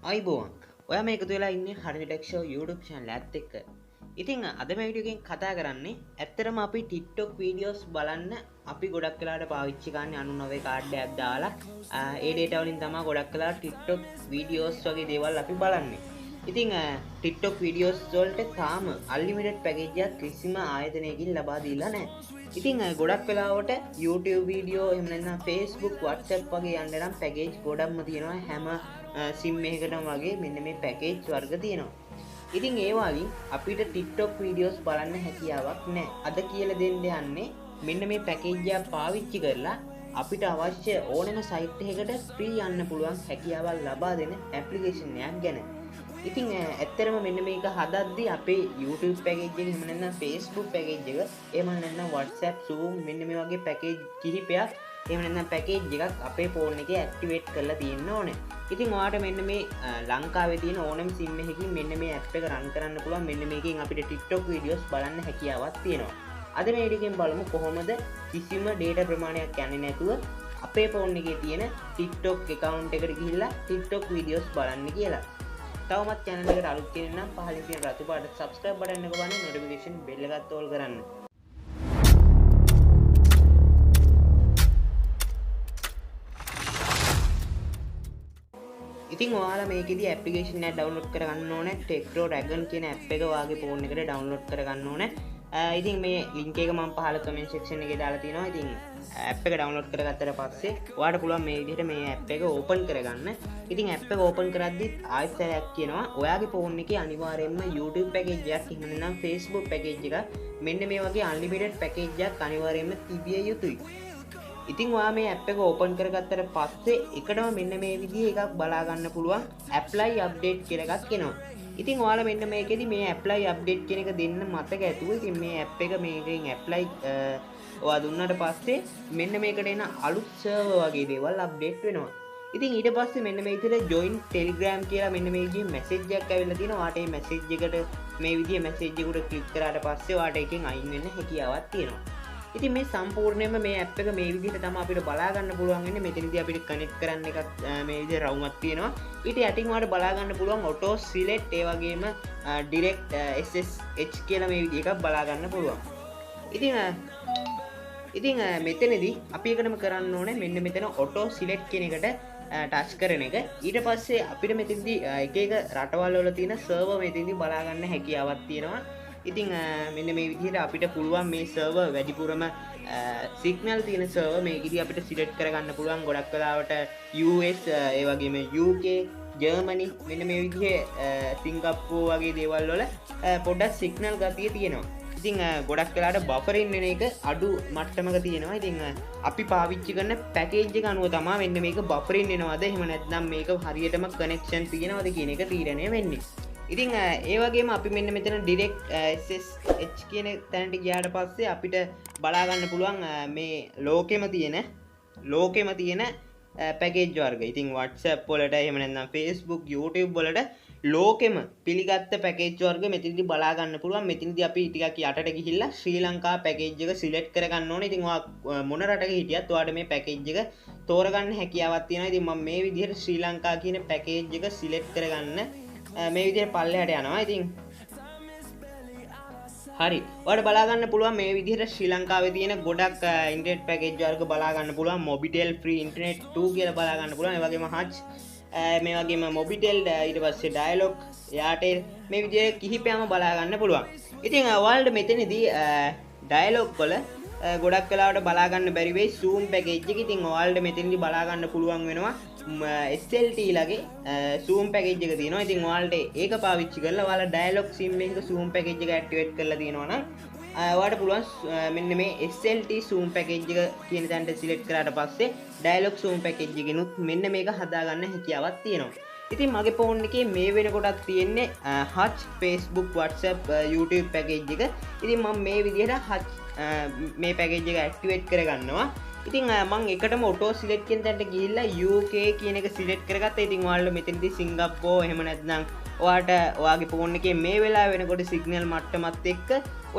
අයිබෝන් ඔයා මේක තුලා ඉන්නේ හරිඳු ටෙක් ෂෝ YouTube channel එකත් එක්ක. ඉතින් අද මේ වීඩියෝ එකෙන් කතා කරන්නේ ඇත්තටම අපි TikTok videos බලන්න අපි ගොඩක් වෙලාවට පාවිච්චි කරන්නේ 99 කාඩ් එකක් දාලා ඒ data වලින් තමයි ගොඩක් වෙලාවට TikTok videos වගේ දේවල් අපි බලන්නේ. ඉතින් TikTok videos වලට තාම unlimited package එකක් කිසිම ආයතනයකින් ලබා දීලා නැහැ. ඉතින් ගොඩක් වෙලාවට YouTube video එහෙම නැත්නම් Facebook WhatsApp වගේ යන්න නම් package ගොඩක්ම තියෙනවා හැම SIM එකකටම වගේ මෙන්න මේ package වර්ග තියෙනවා. ඉතින් ඒ වලින් අපිට TikTok videos බලන්න හැකියාවක් නැහැ. අද කියලා දෙන්න යන්නේ මෙන්න මේ package එක පාවිච්චි කරලා අපිට අවශ්‍ය ඕනෑම site එකකට free යන්න පුළුවන් හැකියාවක් ලබා දෙන application එකක් ගැන. ඉතින් ඇත්තටම මෙන්න මේක හදද්දි අපේ YouTube package එක එහෙම නැත්නම් Facebook package එක එහෙම නැත්නම් WhatsApp Zoom මෙන්න මේ වගේ package කිහිපයක් එහෙම නැත්නම් package එකක් අපේ phone එකේ activate කරලා තියෙන්න ඕනේ. ඉතින් ඔයාලට මෙන්න මේ ලංකාවේ තියෙන ඕනම SIM එකකින් මෙන්න මේ app එක run කරන්න පුළුවන්. මෙන්න මේකෙන් අපිට TikTok videos බලන්න හැකියාවක් තියෙනවා. අද මේ වීඩියෝ එකෙන් බලමු කොහොමද කිසිම data ප්‍රමාණයක් යන්නේ නැතුව අපේ phone එකේ තියෙන TikTok account එකට ගිහිල්ලා TikTok videos බලන්න කියලා. තවමත් channel එකට අලුත් කෙනෙක් නම් පහලින් තියෙන රතු පාට subscribe button එක බලන්න notification bell එකත් ඕල් කරන්න. ඉතින් ඔයාලා මේකෙදි application එක download කරගන්න ඕනේ. Tekro Dragon කියන app එක ඔයාගේ phone එකට download කරගන්න ඕනේ. ඉතින් මේ link එක මම පහල comment section එකේ දාලා තියෙනවා. ඉතින් app එක download කරගත්තට පස්සේ ඔයාලට පුළුවන් මේ විදිහට මේ app එක open කරගන්න. ඉතින් app එක open කරද්දි ආයෙත් සැරයක් කියනවා ඔයාගේ phone එකේ අනිවාර්යයෙන්ම YouTube package එකක් එහෙම නැත්නම් Facebook package එකක් මෙන්න මේ වගේ unlimited package එකක් අනිවාර්යයෙන්ම තිබිය යුතුයි. ඉතින් ඔයා මේ app එක open කරගත්තට පස්සේ එකටම මෙන්න මේ විදිහේ එකක් බලා ගන්න පුළුවන් apply update කියලා එකක් එනවා. ඉතින් ඔයාලා මෙන්න මේකෙදි මේ apply update කියන එක දෙන්න මතක ඇතුව ඉතින් මේ app එක මේකෙන් apply ඔයා දුන්නාට පස්සේ මෙන්න මේකට එන අලුත් server වගේ දේවල් update වෙනවා. ඉතින් ඊට පස්සේ මෙන්න මේ විදිහට join Telegram කියලා මෙන්න මේ විදිහේ message එකක් ඇවිල්ලා තියෙනවා. ඔයාට මේ message එකට මේ විදිහේ message එකට click කරාට පස්සේ ඔයාට එකෙන් අයින් වෙන්න හැකියාවක් තියෙනවා. ඉතින් මේ සම්පූර්ණයෙන්ම මේ app එක මේ විදිහට තමයි අපිට බලා ගන්න පුළුවන් වෙන්නේ. මෙතනදී අපිට connect කරන්න එකක් මේ විදිහේ රවුමක් තියෙනවා. ඊට යටින් ඔයාලට බලා ගන්න පුළුවන් auto select ඒ වගේම direct SSH කියලා මේ විදිහ එකක් බලා ගන්න පුළුවන්. ඉතින් මෙතනදී අපි එකටම කරන්න ඕනේ මෙන්න මෙතන auto select කියන එකට ටච් කරන එක. ඊට පස්සේ අපිට මෙතනදී එක එක රටවල් වල තියෙන server මෙතනදී බලා ගන්න හැකියාවක් තියෙනවා. ඉතින් මෙන්න මේ විදිහට අපිට පුළුවන් මේ server වැඩිපුරම signal තියෙන server මේකෙදී අපිට select කරගන්න පුළුවන්. ගොඩක් වෙලාවට US ඒ වගේම UK ජර්මනි මෙන්න මේ විදිහේ සිංගප්පූර් වගේ දේවල් වල පොඩ්ඩක් signal ගතිය තියෙනවා. ඉතින් ගොඩක් වෙලාවට buffering වෙන එක අඩු මට්ටමක තියෙනවා. ඉතින් අපි පාවිච්චි කරන package එක අනුව තමයි මෙන්න මේක buffering වෙනවද එහෙම නැත්නම් මේක හරියටම connection තියෙනවද කියන එක තීරණය වෙන්නේ. ඉතින් ඒ වගේම අපි මෙන්න මෙතන direct SSH කියන තැනට ගියාට පස්සේ අපිට බලා ගන්න පුළුවන් මේ ලෝකෙම තියෙන package වර්ග. ඉතින් WhatsApp වලට එහෙම නැත්නම් Facebook YouTube වලට ලෝකෙම පිළිගත්ත package වර්ග මෙතනදී බලා ගන්න පුළුවන්. මෙතනදී අපි ටිකක් යටට ගිහිල්ලා ශ්‍රී ලංකා package එක select කරගන්න ඕනේ. ඉතින් ඔයා මොන රටක හිටියත් ඔයාලට මේ package එක තෝරගන්න හැකියාවක් තියෙනවා. ඉතින් මම මේ විදිහට ශ්‍රී ලංකා කියන package එක select කරගන්න මේ විදිහට පල්ලෙහාට යනවා. ඉතින් හරි ඔයාලට බලා ගන්න පුළුවන් මේ විදිහට ශ්‍රී ලංකාවේ තියෙන ගොඩක් ඉන්ටර්නෙට් පැකේජ් වර්ග බලා ගන්න පුළුවන්. Mobitel free internet 2 කියලා බලා ගන්න පුළුවන්. ඒ වගේම Hutch මේ වගේම Mobitel ඊට පස්සේ Dialog Airtel මේ විදිහට කිහිපයක්ම බලා ගන්න පුළුවන්. ඉතින් ඔයාලට මෙතනදී Dialog වල ගොඩක් වෙලාවට බලා ගන්න බැරි වෙයි Zoom පැකේජ් එක. ඉතින් ඔයාලට මෙතනදී බලා ගන්න පුළුවන් වෙනවා SLT ලගේ Zoom පැකේජ් එක තියෙනවා. ඉතින් ඔයාලට ඒක පාවිච්චි කරලා ඔයාලා Dialog SIM එකක Zoom පැකේජ් එක ඇක්ටිවේට් කරලා තියෙනවා නම් ඔයාලට පුළුවන් මෙන්න මේ SLT Zoom පැකේජ් එක කියන තැනට සිලෙක්ට් කරාට පස්සේ Dialog Zoom පැකේජ් එකෙනුත් මෙන්න මේක හදා ගන්න හැකියාවක් තියෙනවා. ඉතින් මගේ phone එකේ මේ වෙනකොටත් තියෙන්නේ Hutch Facebook WhatsApp YouTube package එක. ඉතින් මම මේ විදිහට Hutch මේ පැකේජ් එක ඇක්ටිවේට් කරගන්නවා. ඉතින් මම එකටම auto select කියන තැනට ගිහිල්ලා UK කියන එක select කරගත්තා. ඉතින් ඔයාලා මෙතනදී සිංගප්පූර් එහෙම නැත්නම් ඔයාට ඔයාගේ phone එකේ මේ වෙලාව වෙනකොට signal මට්ටමත් එක්ක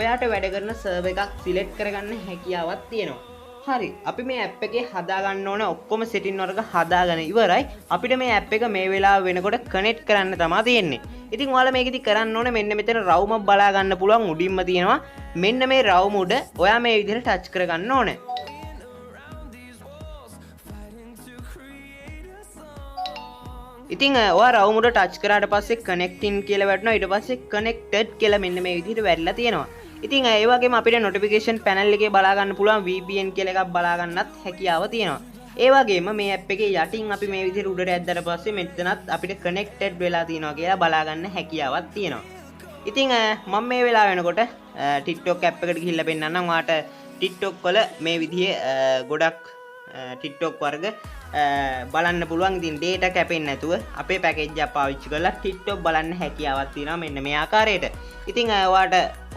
ඔයාට වැඩ කරන server එකක් select කරගන්න හැකියාවක් තියෙනවා. හරි අපි මේ ඇප් එකේ හදාගන්න ඕන ඔක්කොම සෙටින් වර්ග හදාගෙන ඉවරයි. අපිට මේ ඇප් එක මේ වෙලාව වෙනකොට කනෙක්ට් කරන්න තමයි තියෙන්නේ. ඉතින් ඔයාලා මේකෙදි කරන්න ඕනේ මෙන්න මෙතන රවුමක් බලා ගන්න පුළුවන් උඩින්ම තියෙනවා. මෙන්න මේ රවුම උඩ ඔයා මේ විදිහට ටච් කරගන්න ඕනේ. ඉතින් ඔයා රවුම උඩ ටච් කරාට පස්සේ කනෙක්ටින් කියලා වැටෙනවා. ඊට පස්සේ කනෙක්ටඩ් කියලා මෙන්න මේ විදිහට වැටලා තියෙනවා. ඉතින් ඒ වගේම අපිට නොටිෆිකේෂන් පැනල් එකේ බලා ගන්න පුළුවන් VPN කියලා එකක් බලා ගන්නත් හැකියාව තියෙනවා. ඒ වගේම මේ ඇප් එකේ යටින් අපි මේ විදිහට උඩට ඇද්දාට පස්සේ මෙතනත් අපිට කනෙක්ටඩ් වෙලා තියෙනවා කියලා බලා ගන්න හැකියාවක් තියෙනවා. ඉතින් මම මේ වෙලාව වෙනකොට TikTok ඇප් එකට ගිහිල්ලා පෙන්නන්නම්. ඔයාට TikTok වල මේ විදිහේ ගොඩක් TikTok වර්ග බලන්න පුළුවන්. ඉතින් data කැපෙන්නේ නැතුව අපේ පැකේජ් එක පාවිච්චි කරලා TikTok බලන්න හැකියාවක් තියෙනවා මෙන්න මේ ආකාරයට. ඉතින් ඔයාට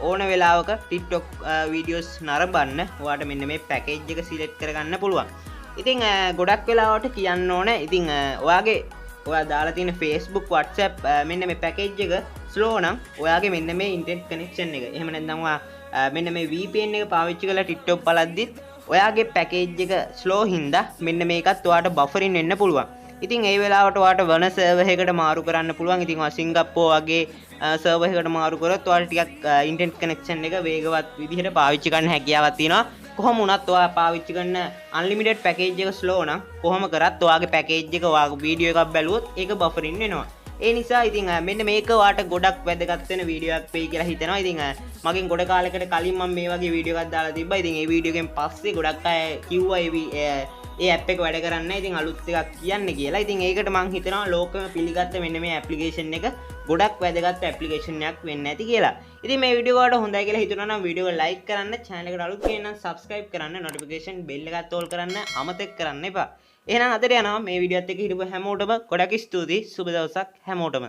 ඕන වෙලාවක TikTok වීඩියෝස් නරඹන්න ඔයාට මෙන්න මේ පැකේජ් එක සිලෙක්ට් කරගන්න පුළුවන්. ඉතින් ගොඩක් වෙලාවට කියන්න ඕනේ ඉතින් ඔයා දාලා තියෙන Facebook WhatsApp මෙන්න මේ පැකේජ් එක ස්ලෝ නම් ඔයාගේ මෙන්න මේ ඉන්ටර්නෙට් කනෙක්ෂන් එක. එහෙම නැත්නම් ඔයා මෙන්න මේ VPN එක පාවිච්චි කරලා TikTok බලද්දිත් ඔයාගේ පැකේජ් එක ස්ලෝ හින්දා මෙන්න මේකත් ඔයාට බෆරින් වෙන්න පුළුවන්. ඉතින් ඒ වෙලාවට ඔයාට වෙන සර්වර් එකකට මාරු කරන්න පුළුවන්. ඉතින් ඔයා සිංගප්පූර් වගේ සර්වර් එකකට මාරු කරොත් ඔයාට ටිකක් ඉන්ටර්නෙට් කනෙක්ෂන් එක වේගවත් විදිහට පාවිච්චි කරන්න හැකියාවක් තියෙනවා. කොහොම වුණත් ඔයා පාවිච්චි කරන අන්ලිමිටඩ් පැකේජ් එක ස්ලෝ නම් කොහොම කරත් ඔයාගේ පැකේජ් එක ඔයාගේ වීඩියෝ එකක් බැලුවොත් ඒක බෆරින් වෙනවා. ඒ නිසා ඉතින් මෙන්න මේක ඔයාට ගොඩක් වැදගත් වෙන වීඩියෝ එකක් වෙයි කියලා හිතනවා. ඉතින් මගෙන් ගොඩ කාලයකට කලින් මම මේ වගේ වීඩියෝ එකක් දාලා තිබ්බා. ඉතින් ඒ වීඩියෝ එකෙන් පස්සේ ගොඩක් අය කිව්වා ඒ ඇප් එක වැඩ කරන්නේ නැහැ. ඉතින් අලුත් එකක් කියන්න කියලා. ඉතින් ඒකට මම හිතනවා ලෝකෙම පිළිගත්ත මෙන්න මේ ඇප්ලිකේෂන් එක ගොඩක් වැදගත් ඇප්ලිකේෂන් එකක් වෙන්න ඇති කියලා. ඉතින් මේ වීඩියෝ වලට හොඳයි කියලා හිතුණා නම් වීඩියෝ එක ලයික් කරන්න, channel එකට අලුත් කෙනෙක් නම් subscribe කරන්න, notification bell එකත් ඕල් කරන්න අමතක කරන්න එපා. එහෙනම් අදට යනවා මේ වීඩියෝත් එක්ක හිටපු හැමෝටම ගොඩක් ස්තුතියි. සුබ දවසක් හැමෝටම.